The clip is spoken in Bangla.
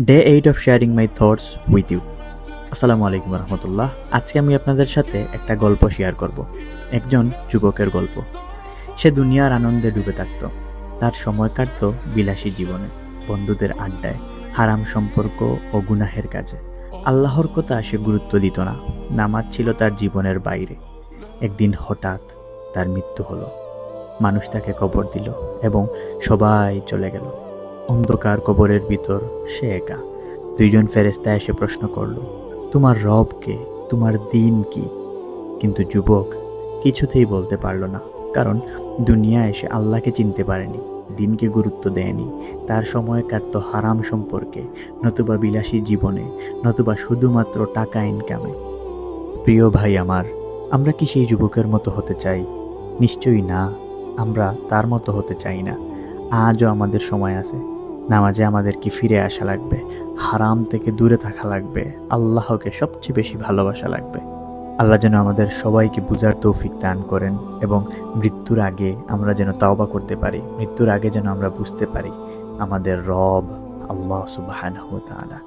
Day 8 of sharing my thoughts with you. আসসালামু আলাইকুম রহমতুল্লাহ। আজকে আমি আপনাদের সাথে একটা গল্প শেয়ার করব, একজন যুবকের গল্প। সে দুনিয়ার আনন্দে ডুবে থাকত। তার সময় কাটত বিলাসী জীবনে, বন্ধুদের আড্ডায়, হারাম সম্পর্ক ও গুনাহের কাজে। আল্লাহর কথা সে গুরুত্ব দিত না। নামাজ ছিল তার জীবনের বাইরে। একদিন হঠাৎ তার মৃত্যু হলো। মানুষ তাকে কবর দিল এবং সবাই চলে গেল। অন্ধকার কবরের ভিতর সে একা। দুইজন ফেরেশতা এসে প্রশ্ন করল, তোমার রব কে, তোমার দিন কি? কিন্তু যুবক কিছুতেই বলতে পারল না, কারণ দুনিয়ায় সে আল্লাহকে চিনতে পারেনি, দিনকে গুরুত্ব দেয়নি। তার সময় কাটতো হারাম সম্পর্কে, নতুবা বিলাসী জীবনে, নতুবা শুধুমাত্র টাকা ইনকামে। প্রিয় ভাই আমার, আমরা কি সেই যুবকের মতো হতে চাই? নিশ্চয়ই না, আমরা তার মতো হতে চাই না। আজও আমাদের সময় আছে। নামাজে আমাদেরকে ফিরে আসা লাগবে, হারাম থেকে দূরে থাকা লাগবে, আল্লাহকে সবচেয়ে বেশি ভালোবাসা লাগবে। আল্লাহ যেন আমাদের সবাইকে বুঝার তৌফিক দান করেন এবং মৃত্যুর আগে আমরা যেন তাওবা করতে পারি, মৃত্যুর আগে যেন আমরা বুঝতে পারি আমাদের রব আল্লাহ সুবহানাহু ওয়া তাআলা।